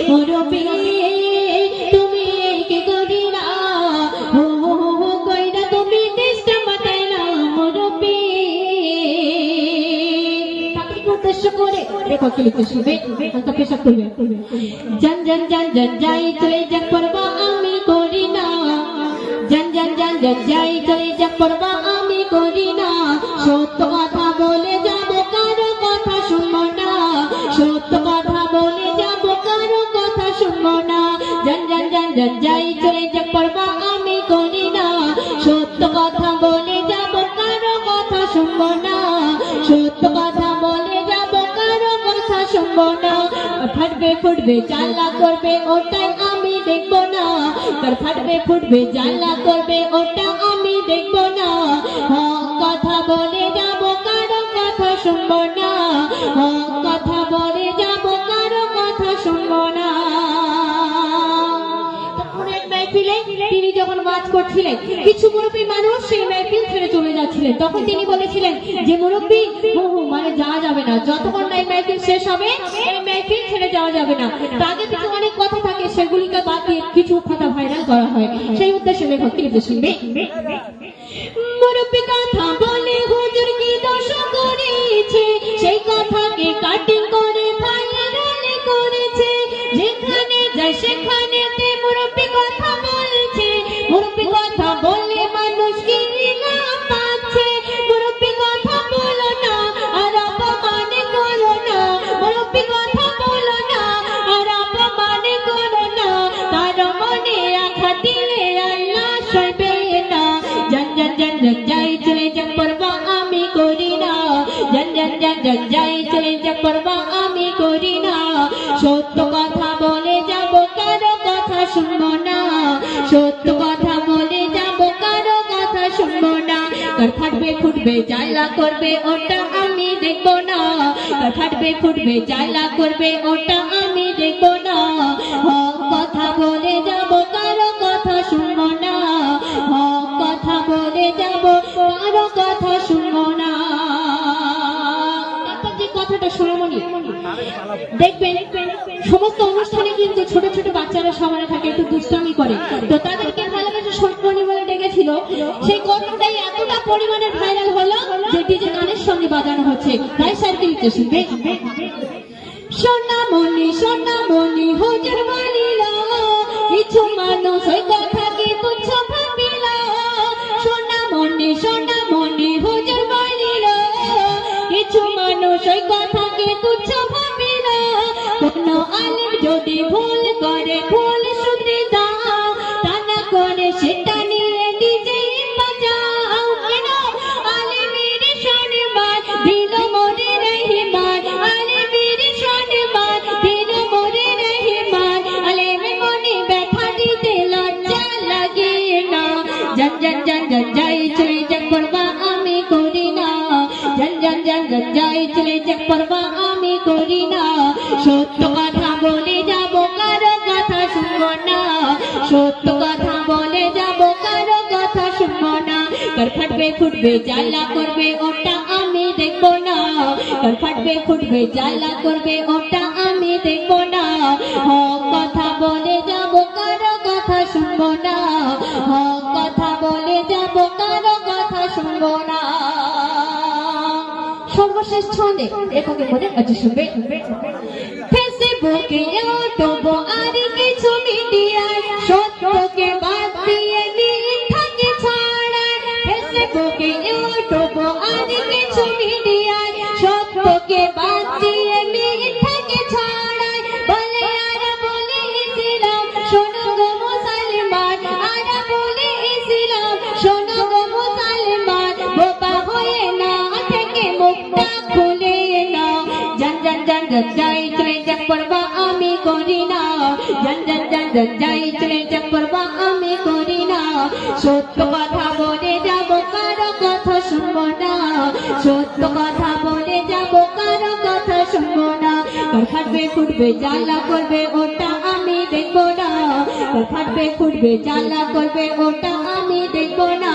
মুরব্বী তুমি কি করিলা হো হো হো কইরা তুমি দেশটা বাঁচাইলা মুরব্বী তাকে উদ্দেশ্য করে দেখো কি লিখে শুনবে হালকা পেশা করবে জন জন জন জন যাই চলে যাক পরবা আমি করি না জন জন জন জন যাই চলে যাক পরবা আমি করি না সত্য কথা বলে যাব কারো কথা শুনবো না সত্য কথা বলে যাব কারো কথা শুনবো না জন জন জন জন যাই চলে যাক পরবা আমি করি না সত্য কথা বলে যাব কারো কথা শুনবো না সত্য কথা বলে যাব কারো কথা শুনবো না ফাটবে ফুটবে জ্বালা করবে ওটাই আমি দেখবো না তার ফাটবে ফুটবে জ্বালা করবে ওটা আমি দেখবো না কথা বলে যাব কারো কথা শুনবো না কথা বলে যাব কারো কথা শুনবো না তিনি যখন ওয়াজ করছিলেন কিছু মুরব্বী মানুষ সেই মাহফিল ছেড়ে চলে যাচ্ছিলেন তখন তিনি বলেছিলেন যে মুরব্বী মানে যাওয়া যাবে না যতক্ষণ না এই মাহফিল শেষ হবে এই মাহফিল ছেড়ে যাওয়া যাবে না তাদের কিছু অনেক কথা থাকে সেগুলিকে বাদ দিয়ে কিছু কথা ভাইরাল করা হয় সেই উদ্দেশ্যে লেখক লিখতে শুনবে মুরব্বী কথা বলে হুজুর কি দোষ করেছে সেই কথাকে কাটিং করে ভাইরাল করেছে যেখানে যায় সেখানে মুরব্বী কথা বলছে মুরব্বী কথা বলে মানুষ কি না পাচ্ছে মুরব্বী কথা বলো না আর অপমান করো না মুরব্বী কথা বলো না আর অপমান করো না তার মনে আঘাত দিলে আল্লাহ সইবে না জন জন জন জন যাই চলে যাক পরবা আমি করি না জন জন জন জন যাই চলে যাক পরবা আমি করি না সত্য কথা বলে যাব কারো কথা শুনবো না সত্য কথা বলে যাব কারো কথা শুনবো না তার ফাটবে ফুটবে জ্বালা করবে ওটা আমি দেখবো না তার ফাটবে ফুটবে জ্বালা করবে ওটা আমি দেখবো না কথা বলে যাব কারো কথা শুনবো না কথা বলে যাব কারো কথা শুনবো না কথাটা শুনমনি দেখবেন সমস্ত অনুষ্ঠানে কিন্তু ছোট ছোট বাচ্চারা সবাই থাকে একটু দুষ্টামি করে তো তাদেরকে ভালোবেসে শর্টমণি বলে ডেকেছিল সেই গল্পটাই এতটা পরিমাণে ভাইরাল হলো যে ডিজে গানের সঙ্গে বাজানো হচ্ছে তাই সার্কেলতে শুনবে সোনামণি হুজুর বলিল কিছু মানুষ ওই কথাকে তুচ্ছ ভাবিল সোনামণি হুজুর বলিল কিছু মানুষ ওই কথাকে তুচ্ছ ভাবিল কোন আলেম যদি ভুল করে ভুল শুধরে দাও তা না করে সেটা নিয়ে নিজে বাঁচাও কেন আলেমের সম্মান দিল মোরে রহিমান আলেমের সম্মান দিল মোরে রহিমান আলেমের মনে ব্যথা দিতে লজ্জা লাগে না জন জন জন জন যাই চলে যাক পরবা আমি করি না জন জন জন জন যাই চলে যাক পরবা আমি করি না সত্য কথা বলে যাব কারো কথা শুনবো না সত্য কথা বলে যাব কারো কথা শুনবো না কার ফাটবে ফুটবে জ্বালা করবে ওটা আমি দেখবো না কার ফাটবে ফুটবে জ্বালা করবে ওটা আমি দেখবো না কথা বলে যাব কারো কথা শুনবো না কথা বলে যাব কারো কথা শুনবো না সর্বশেষ ছন্দে লেখকের মধ্যে আজ শুনবে ফেসবুকে ইউটিউব আর কিছু মিডিয়ায় সত্যকে বাদ দিয়ে মিথ্যাকে ছড়ায় ফেসবুকে ইউটিউব আর কিছু মিডিয়ায় সত্যকে বাদ দিয়ে মিথ্যাকে ছড়ায় বলে আর বলে ইসলাম শোনো গো মুসলমান আর বলে ইসলাম শোনো গো মুসলমান বোবা হয়ে না থেকে মুখটা খুলে নাও জন জন জন জন যাই চলে যাক পরবা আমি করি না জন জন জন জন যাই চলে যাক পরবা আমি করি না সত্য কথা বলে যাব কারো কথা শুনবো না সত্য কথা বলে যাব কারো কথা শুনবো না কার ফাটবে ফুটবে জ্বালা করবে ওটা আমি দেখবো না কার ফাটবে ফুটবে জ্বালা করবে ওটা আমি দেখবো না